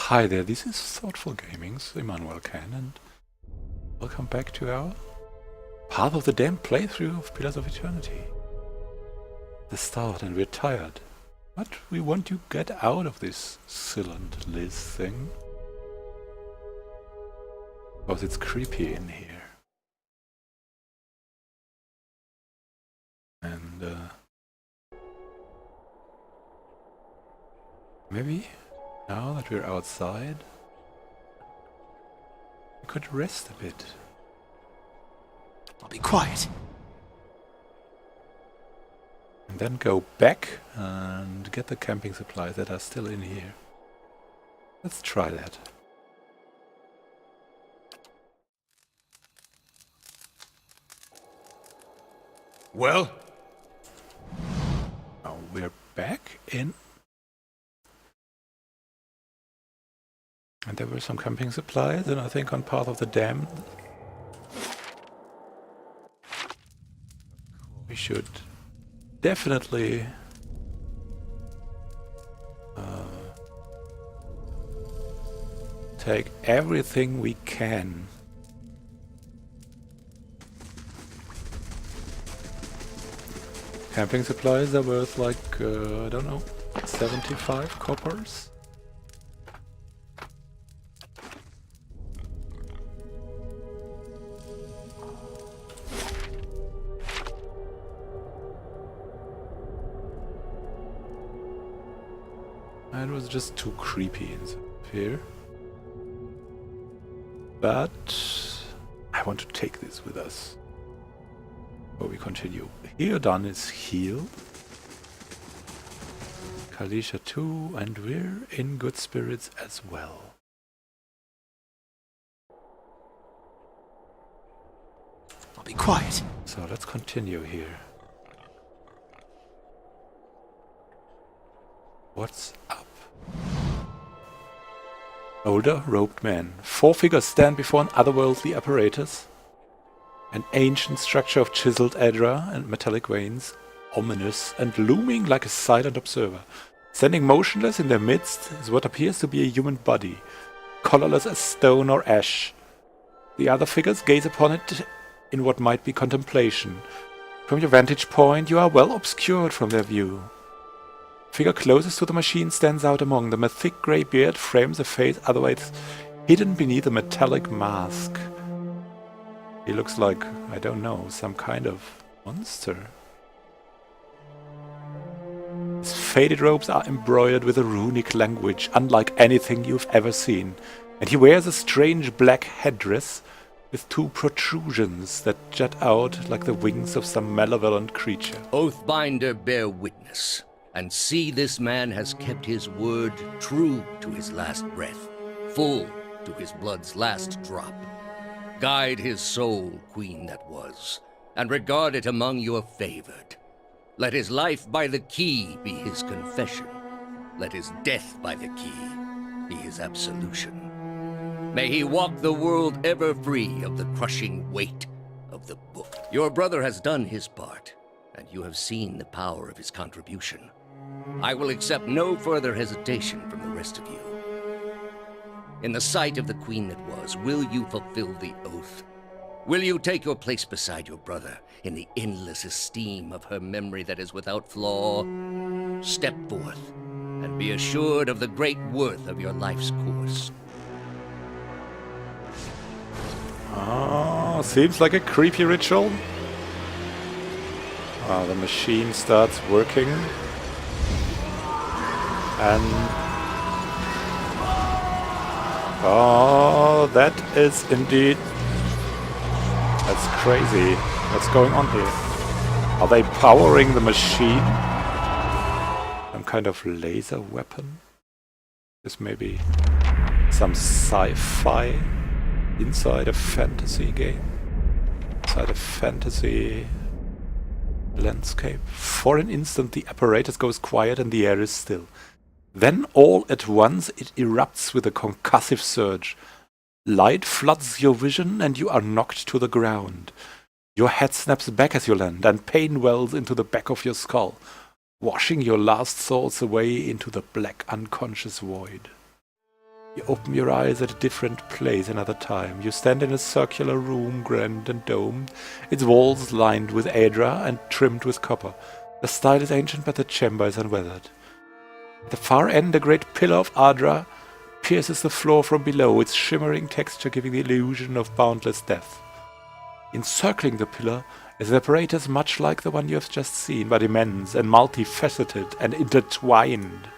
Hi there, this is Thoughtful Gaming's Immanuel Can, and welcome back to our Path of the Damned playthrough of Pillars of Eternity. The start, and we're tired, but we want to get out of this Cylind Liz thing, because it's creepy in here. And maybe now that we're outside, we could rest a bit. I'll be quiet. And then go back and get the camping supplies that are still in here. Let's try that. Well? Now we're back in. And there were some camping supplies, and I think on Path of the Damned we should definitely take everything we can. Camping supplies are worth like, I don't know, 75 coppers? It was just too creepy inside here. But I want to take this with us. Before we continue. Heodan is healed. Kalisha too, and we're in good spirits as well. I'll be quiet. So let's continue here. What's up? Older, robed man. 4 figures stand before an otherworldly apparatus. An ancient structure of chiseled edra and metallic veins, ominous and looming like a silent observer. Standing motionless in their midst is what appears to be a human body, colorless as stone or ash. The other figures gaze upon it in what might be contemplation. From your vantage point, you are well obscured from their view. Figure closest to the machine stands out among them. A thick grey beard frames a face otherwise hidden beneath a metallic mask. He looks like, I don't know, some kind of monster. His faded robes are embroidered with a runic language, unlike anything you've ever seen. And he wears a strange black headdress with 2 protrusions that jut out like the wings of some malevolent creature. Oathbinder, bear witness. And see, this man has kept his word, true to his last breath, full to his blood's last drop. Guide his soul, queen that was, and regard it among your favored. Let his life by the key be his confession. Let his death by the key be his absolution. May he walk the world ever free of the crushing weight of the book. Your brother has done his part, and you have seen the power of his contribution. I will accept no further hesitation from the rest of you. In the sight of the queen that was, will you fulfill the oath? Will you take your place beside your brother in the endless esteem of her memory that is without flaw? Step forth and be assured of the great worth of your life's course. Oh, seems like a creepy ritual. The machine starts working. And oh, that is indeed, that's crazy. What's going on here? Are they powering the machine? Some kind of laser weapon? This may be some sci-fi inside a fantasy game. Inside a fantasy landscape. For an instant the apparatus goes quiet and the air is still. Then all at once it erupts with a concussive surge. Light floods your vision and you are knocked to the ground. Your head snaps back as you land, and pain wells into the back of your skull, washing your last thoughts away into the black unconscious void. You open your eyes at a different place another time. You stand in a circular room, grand and domed, its walls lined with Adra and trimmed with copper. The style is ancient, but the chamber is unweathered. At the far end, a great pillar of Adra pierces the floor from below, its shimmering texture giving the illusion of boundless depth. Encircling the pillar is an apparatus much like the one you have just seen, but immense and multifaceted and intertwined.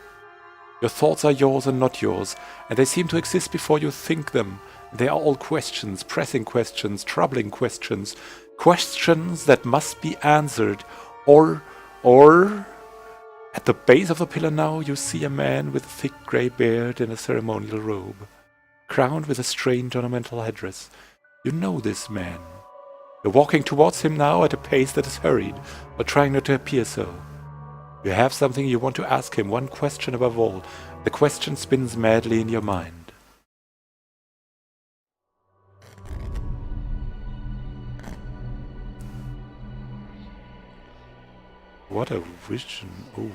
Your thoughts are yours and not yours, and they seem to exist before you think them. They are all questions, pressing questions, troubling questions, questions that must be answered, or... At the base of the pillar now you see a man with a thick grey beard and a ceremonial robe, crowned with a strange ornamental headdress. You know this man. You're walking towards him now at a pace that is hurried, but trying not to appear so. You have something you want to ask him, one question above all. The question spins madly in your mind. What a vision. Oh.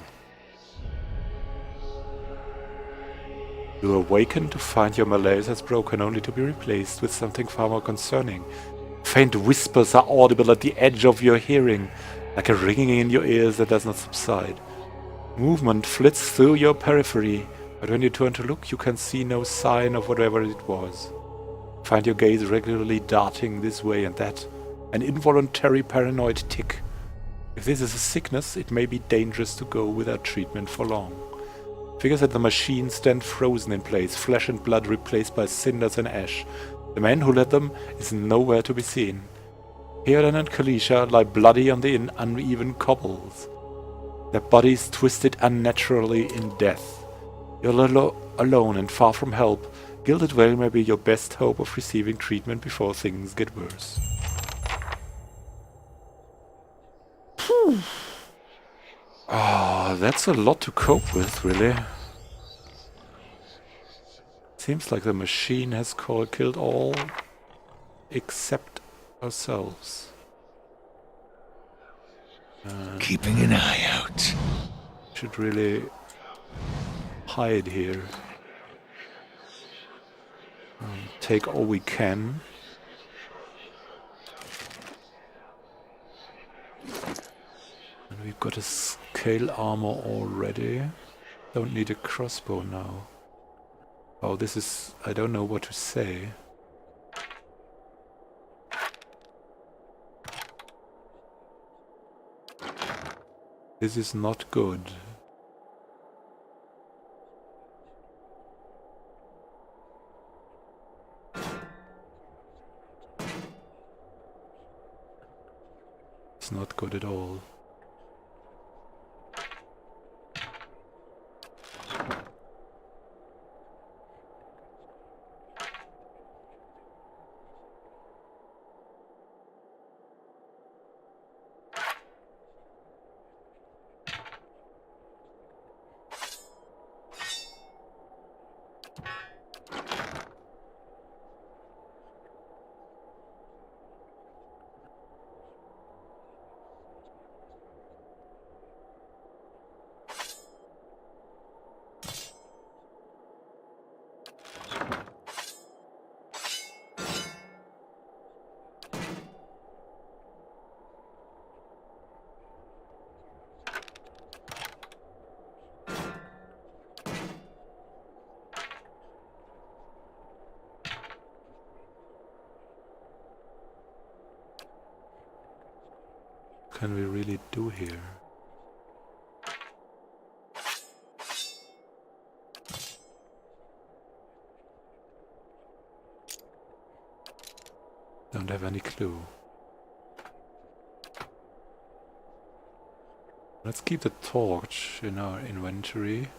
You awaken to find your malaise has broken, only to be replaced with something far more concerning. Faint whispers are audible at the edge of your hearing, like a ringing in your ears that does not subside. Movement flits through your periphery, but when you turn to look, you can see no sign of whatever it was. Find your gaze regularly darting this way and that, an involuntary paranoid tick. If this is a sickness, it may be dangerous to go without treatment for long. Figures at the machine stand frozen in place, flesh and blood replaced by cinders and ash. The man who led them is nowhere to be seen. Hieron and Kalisha lie bloody on the uneven cobbles, their bodies twisted unnaturally in death. You're alone and far from help. Gilded Vale may be your best hope of receiving treatment before things get worse. Oh, that's a lot to cope with, really. Seems like the machine has killed all except ourselves. Keeping an eye out. Should really hide here. Take all we can. And we've got a scale armor already. Don't need a crossbow now. Oh, this is... I don't know what to say. This is not good. It's not good at all. Can we really do here? Don't have any clue. Let's keep the torch in our inventory.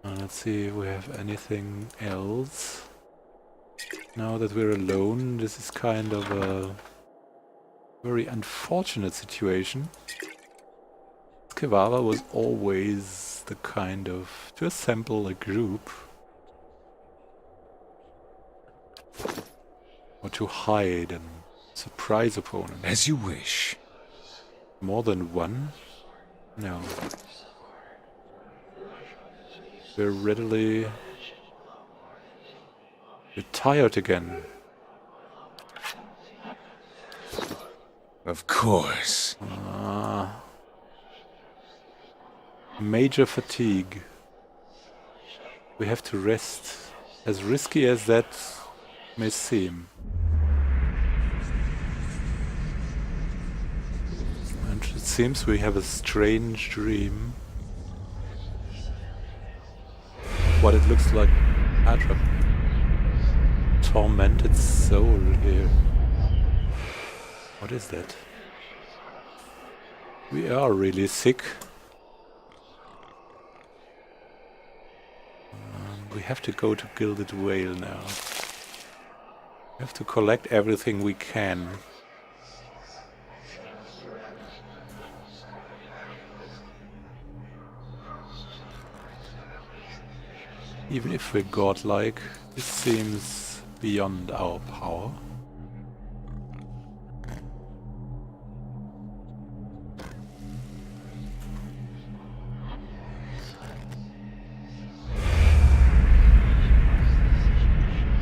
And let's see if we have anything else. Now that we're alone, this is kind of a very unfortunate situation. Kevava was always the kind of... to assemble a group. Or to hide and surprise opponents. As you wish. More than one? No. We're readily... We're tired again. Of course. Major fatigue. We have to rest. As risky as that may seem. And it seems we have a strange dream. What it looks like. Adra. Tormented soul here. What is that? We are really sick. We have to go to Gilded Vale now. We have to collect everything we can. Even if we're godlike, this seems beyond our power.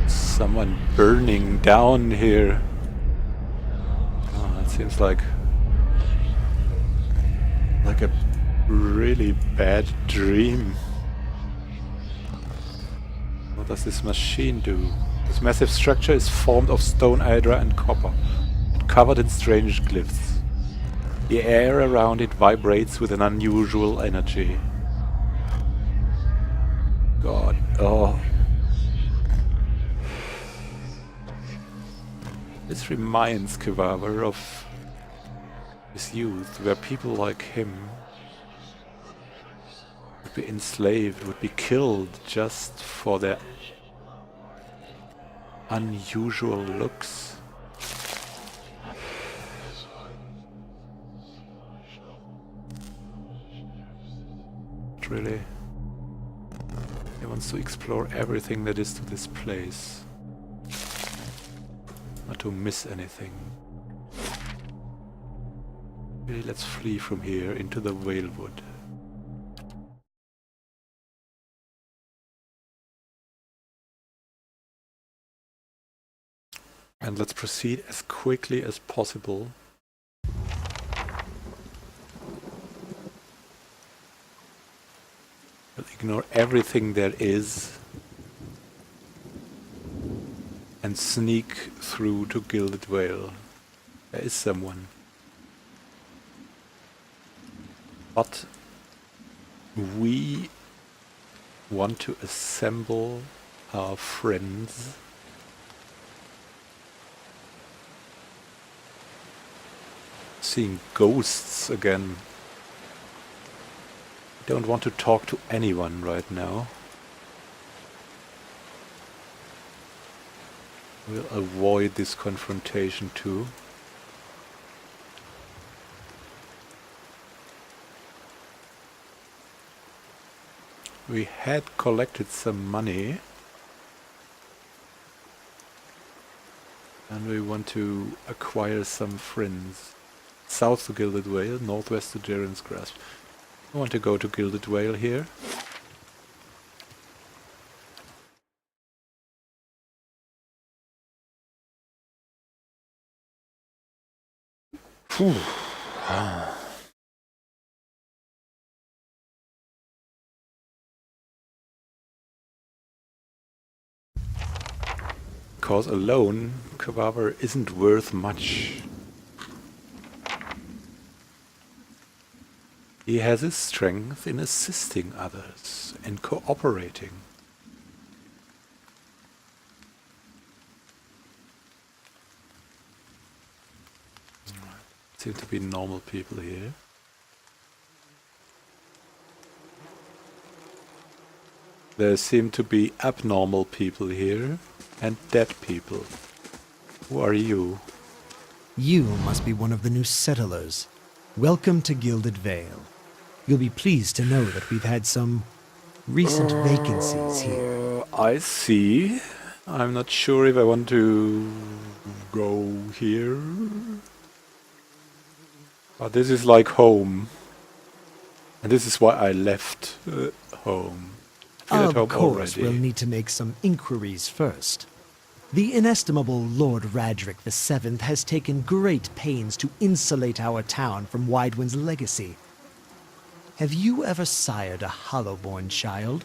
Someone burning down here. Oh, it seems like a really bad dream. What does this machine do? This massive structure is formed of stone, hydra and copper, and covered in strange glyphs. The air around it vibrates with an unusual energy. God, oh. This reminds Kvaver of his youth, where people like him would be enslaved, would be killed just for their unusual looks. But really, he wants to explore everything that is to this place. Not to miss anything. Really, let's flee from here into the Vale Wood. And let's proceed as quickly as possible. We'll ignore everything there is and sneak through to Gilded Vale. There is someone. But we want to assemble our friends. Seeing ghosts again. Don't want to talk to anyone right now. We'll avoid this confrontation too. We had collected some money. And we want to acquire some friends. South to Gilded Vale, northwest to Jaren's Grasp. I want to go to Gilded Vale here. Phew. Cause alone, Kvaver isn't worth much. He has his strength in assisting others and cooperating. Seem to be normal people here. There seem to be abnormal people here and dead people. Who are you? You must be one of the new settlers. Welcome to Gilded Vale. You'll be pleased to know that we've had some recent vacancies here. I see. I'm not sure if I want to go here. But this is like home. And this is why I left home. feel at home Of course, already. we'll need to make some inquiries first. The inestimable Lord Radric VII has taken great pains to insulate our town from Widewind's legacy. Have you ever sired a Hollowborn child?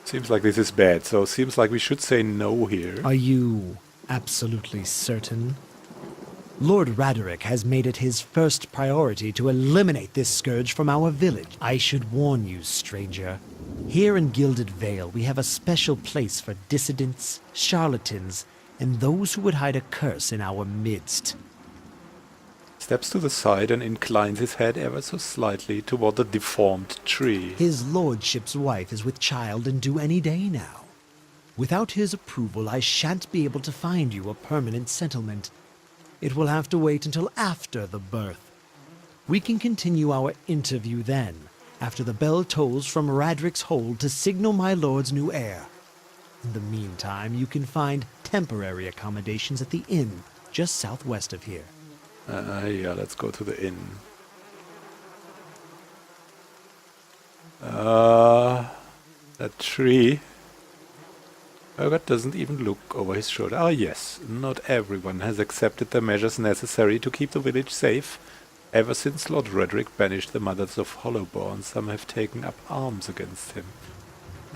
Seems like this is bad, so seems like we should say no here. Are you absolutely certain? Lord Raderick has made it his first priority to eliminate this scourge from our village. I should warn you, stranger. Here in Gilded Vale, we have a special place for dissidents, charlatans, and those who would hide a curse in our midst. Steps to the side and inclines his head ever so slightly toward the deformed tree. His lordship's wife is with child and due any day now. Without his approval, I shan't be able to find you a permanent settlement. It will have to wait until after the birth. We can continue our interview then, after the bell tolls from Radric's hold to signal my lord's new heir. In the meantime, you can find temporary accommodations at the inn just southwest of here. Yeah, let's go to the inn. That tree. Urgot doesn't even look over his shoulder. Ah, yes, not everyone has accepted the measures necessary to keep the village safe. Ever since Lord Redrick banished the mothers of Hollowborn, some have taken up arms against him.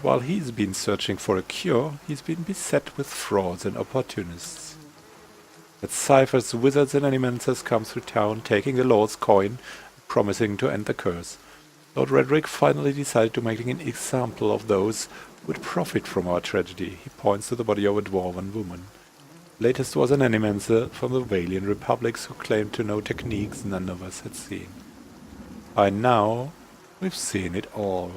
While he's been searching for a cure, he's been beset with frauds and opportunists. That ciphers, wizards and animancers come through town, taking the Lord's coin, promising to end the curse. Lord Redrick finally decided to make an example of those who would profit from our tragedy. He points to the body of a dwarven woman. Latest was an animancer from the Valian republics who claimed to know techniques none of us had seen. By now, we've seen it all.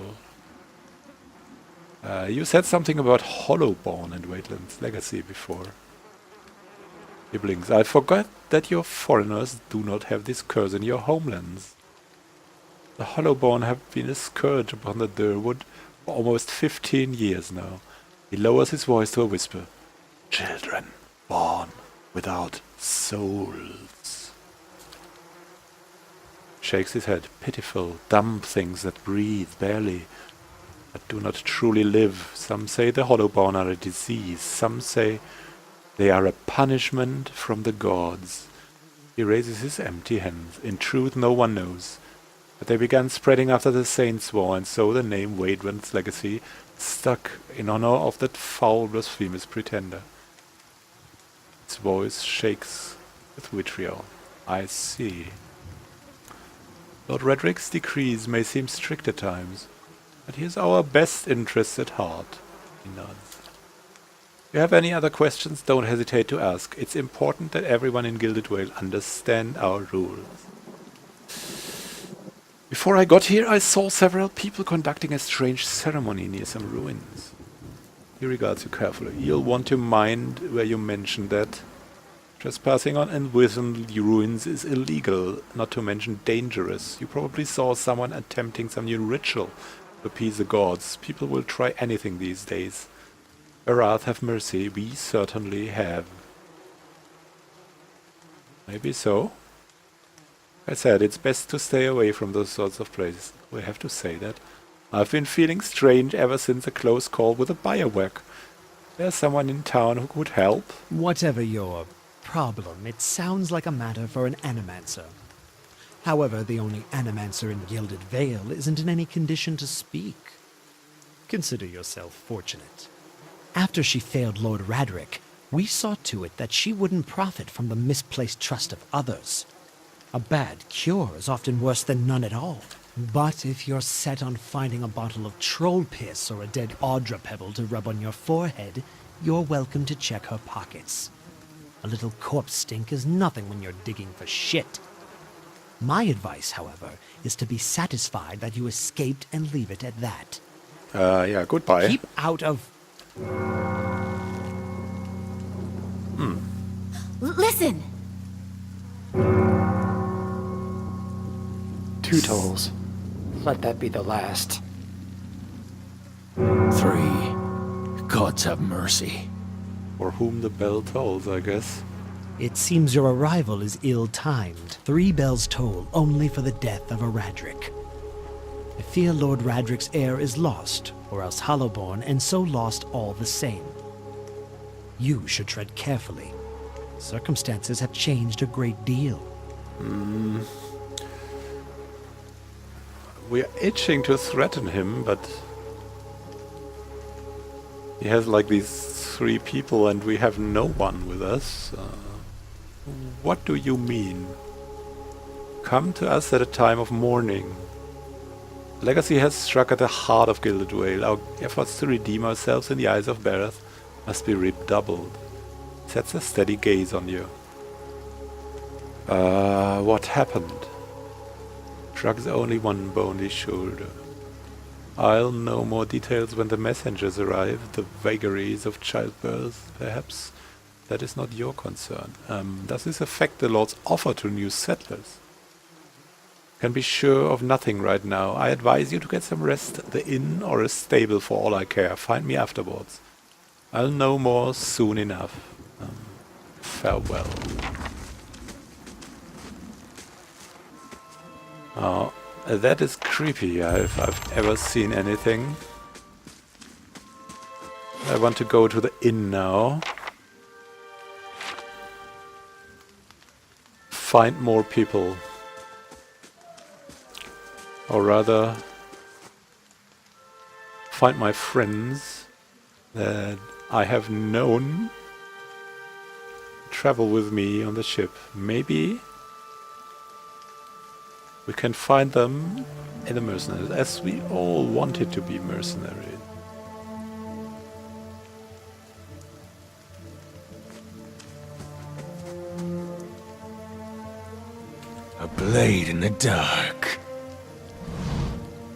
You said something about Hollowborn and Waitland's legacy before. He blinks. I forgot that your foreigners do not have this curse in your homelands. The Hollowborn have been a scourge upon the Durwood for almost 15 years now. He lowers his voice to a whisper. Children born without souls. Shakes his head. Pitiful, dumb things that breathe barely, that do not truly live. Some say the Hollowborn are a disease. Some say they are a punishment from the gods. He raises his empty hands. In truth, no one knows. But they began spreading after the Saints' War, and so the name Waidwin's legacy stuck in honor of that foul, blasphemous pretender. His voice shakes with vitriol. I see. Lord Redrick's decrees may seem strict at times, but he has our best interests at heart. He nods. If you have any other questions, don't hesitate to ask. It's important that everyone in Gilded Vale understand our rules. Before I got here, I saw several people conducting a strange ceremony near some ruins. He regards you carefully. You'll want to mind where you mentioned that. Trespassing on and within the ruins is illegal, not to mention dangerous. You probably saw someone attempting some new ritual to appease the gods. People will try anything these days. Arath have mercy, we certainly have. Maybe so. I said it's best to stay away from those sorts of places. We have to say that. I've been feeling strange ever since a close call with a biowack. There's someone in town who could help. Whatever your problem, it sounds like a matter for an animancer. However, the only animancer in Gilded Vale isn't in any condition to speak. Consider yourself fortunate. After she failed Lord Radrick, we saw to it that she wouldn't profit from the misplaced trust of others. A bad cure is often worse than none at all. But if you're set on finding a bottle of troll piss or a dead Audra pebble to rub on your forehead, you're welcome to check her pockets. A little corpse stink is nothing when you're digging for shit. My advice, however, is to be satisfied that you escaped and leave it at that. Yeah, goodbye. Keep out of... Listen! 2 tolls. Let that be the last. 3. Gods have mercy. For whom the bell tolls, I guess. It seems your arrival is ill-timed. 3 bells toll only for the death of a Radric. I fear Lord Radric's heir is lost, or else Hollowborn, and so lost all the same. You should tread carefully. Circumstances have changed a great deal. We're itching to threaten him, but he has like these 3 people and we have no one with us. What do you mean? Come to us at a time of mourning. Legacy has struck at the heart of Gilded Vale. Our efforts to redeem ourselves in the eyes of Bareth must be redoubled. Sets a steady gaze on you. What happened? Shrugs only one bony shoulder. I'll know more details when the messengers arrive. The vagaries of childbirth, perhaps. That is not your concern. Does this affect the Lord's offer to new settlers? Can be sure of nothing right now. I advise you to get some rest. The inn or a stable for all I care. Find me afterwards. I'll know more soon enough. Farewell. Oh, that is creepy. If I've ever seen anything. I want to go to the inn now. Find more people. Or rather, find my friends that I have known travel with me on the ship. Maybe we can find them in the mercenaries, as we all wanted to be mercenaries. A blade in the dark.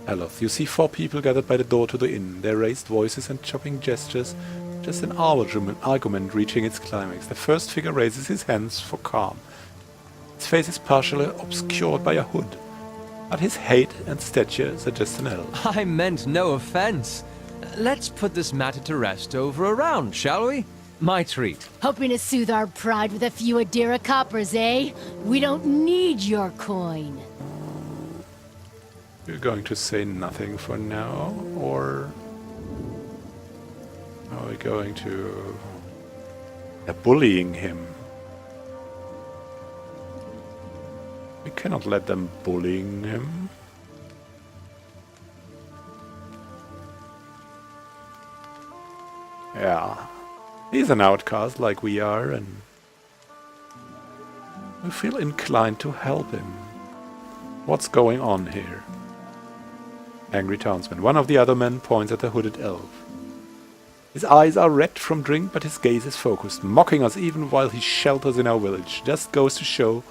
Eloth, you see 4 people gathered by the door to the inn, their raised voices and chopping gestures, just an argument reaching its climax. The first figure raises his hands for calm. His face is partially obscured by a hood, but his height and stature suggest an elf. I meant no offense. Let's put this matter to rest over a round, shall we? My treat. Hoping to soothe our pride with a few Adira coppers, eh? We don't need your coin. You're going to say nothing for now, or are we going to... They're bullying him. We cannot let them bullying him. Yeah, he's an outcast like we are, and we feel inclined to help him. What's going on here? Angry townsman. One of the other men points at the hooded elf. His eyes are red from drink, but his gaze is focused, mocking us even while he shelters in our village. Just goes to show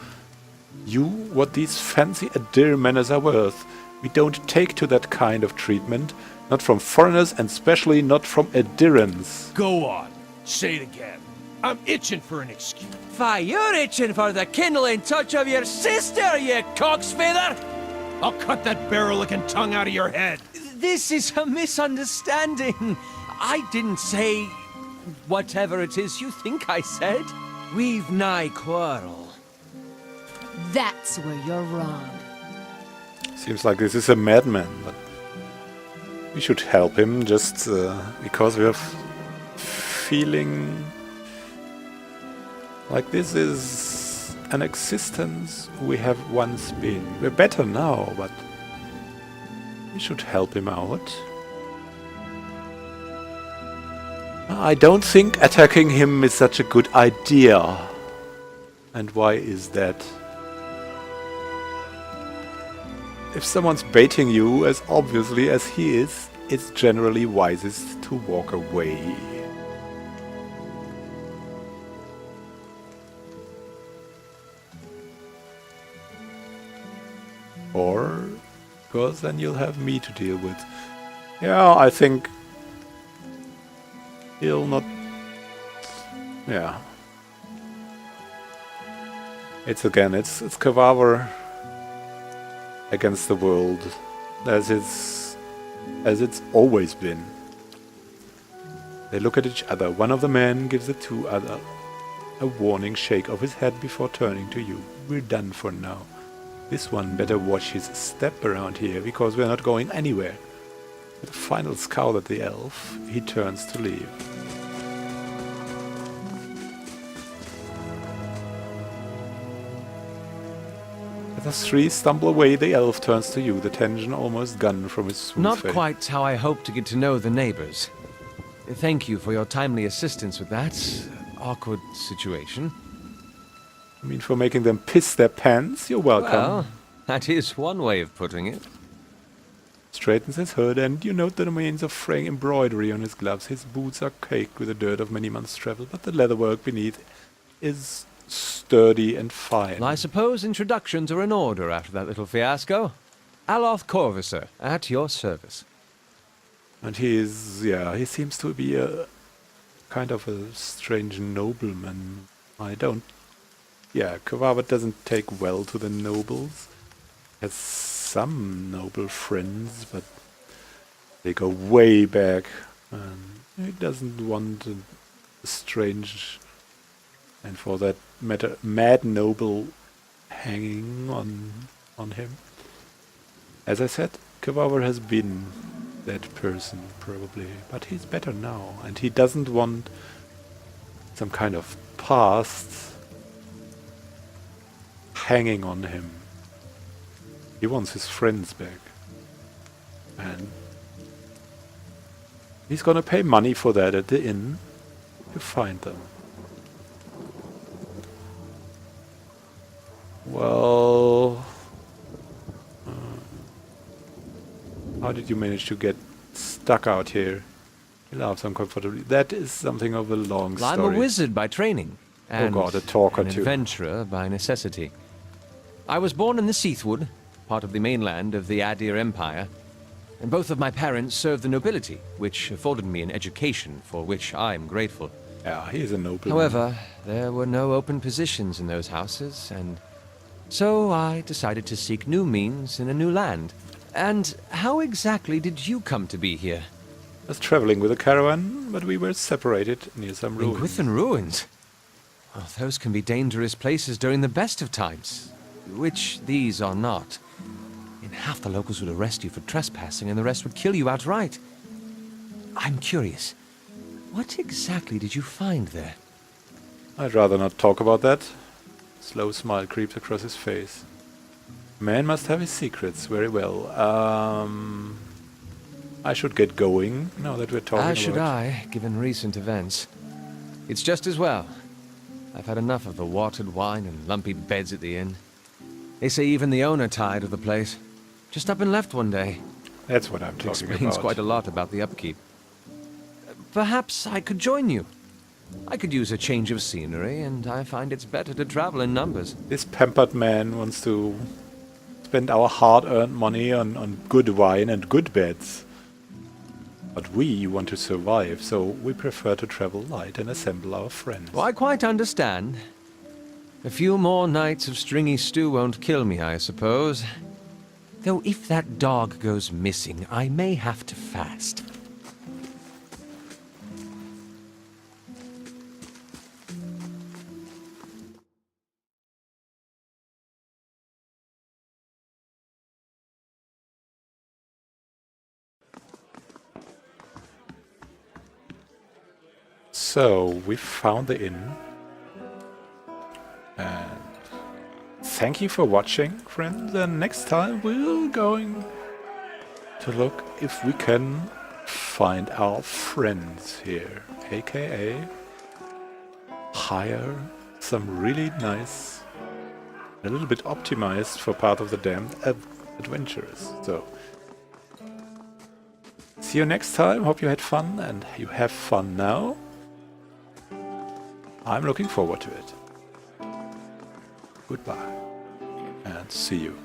you what these fancy Adir manners are worth. We don't take to that kind of treatment, not from foreigners and especially not from Adirans. Go on. Say it again. I'm itching for an excuse. Why, you're itching for the kindling touch of your sister, you cocksfeather! I'll cut that barrel-looking tongue out of your head. This is a misunderstanding. I didn't say whatever it is you think I said. We've nigh quarrel. That's where you're wrong. Seems like this is a madman, but we should help him just because we have feeling like this is an existence we have once been. We're better now, but we should help him out. I don't think attacking him is such a good idea. And why is that? If someone's baiting you as obviously as he is, it's generally wisest to walk away. Or, because then you'll have me to deal with. Yeah, I think he'll not... Yeah. It's Kavavar against the world, as it's always been. They look at each other. One of the men gives the 2 other a warning shake of his head before turning to you. We're done for now. This one better watch his step around here, because we're not going anywhere. With a final scowl at the elf, he turns to leave. As the three stumble away, the elf turns to you, the tension almost gone from his smooth Not face. quite how I hoped to get to know the neighbors. Thank you for your timely assistance with that awkward situation. I mean, for making them piss their pants, you're welcome. Well, that is one way of putting it. Straightens his hood, and you note the remains of fraying embroidery on his gloves. His boots are caked with the dirt of many months' travel, but the leatherwork beneath is sturdy and fine. Well, I suppose introductions are in order after that little fiasco. Aloth Corvisor, at your service. And he seems to be a kind of a strange nobleman. Kvavat doesn't take well to the nobles. Has some noble friends, but they go way back. And he doesn't want a strange, and for that matter, mad noble hanging on him. As I said, Kvavat has been that person, probably, but he's better now, and he doesn't want some kind of past hanging on him. He wants his friends back, and he's gonna pay money for that at the inn to find them. Well, how did you manage to get stuck out here? You laugh uncomfortably. That is something of a long Well, story. I'm a wizard by training. And God, a talker an too. adventurer by necessity. I was born in the Seathwood, part of the mainland of the Adir Empire, and both of my parents served the nobility, which afforded me an education for which I am grateful. Yeah, he is a nobleman. However, there were no open positions in those houses, and so I decided to seek new means in a new land. And how exactly did you come to be here? I was traveling with a caravan, but we were separated near some ruins. Gwithan ruins? Oh, those can be dangerous places during the best of times, which these are not. In half the locals would arrest you for trespassing, and the rest would kill you outright. I'm curious, what exactly did you find there? I'd rather not talk about that. Slow smile creeps across his face. Man must have his secrets. Very well. I should get going, now that we're talking As should about... I, given recent events. It's just as well. I've had enough of the watered wine and lumpy beds at the inn. They say even the owner tired of the place. Just up and left one day. That's what I'm talking Explains about. quite a lot about the upkeep. Perhaps I could join you. I could use a change of scenery, and I find it's better to travel in numbers. This pampered man wants to spend our hard-earned money on good wine and good beds. But we want to survive, so we prefer to travel light and assemble our friends. Well, I quite understand. A few more nights of stringy stew won't kill me, I suppose. Though if that dog goes missing, I may have to fast. So, we found the inn. And thank you for watching, friends. And next time we're going to look if we can find our friends here. AKA hire some really nice, a little bit optimized for part of the damned adventurers. So, see you next time. Hope you had fun, and you have fun now. I'm looking forward to it. Goodbye, and see you.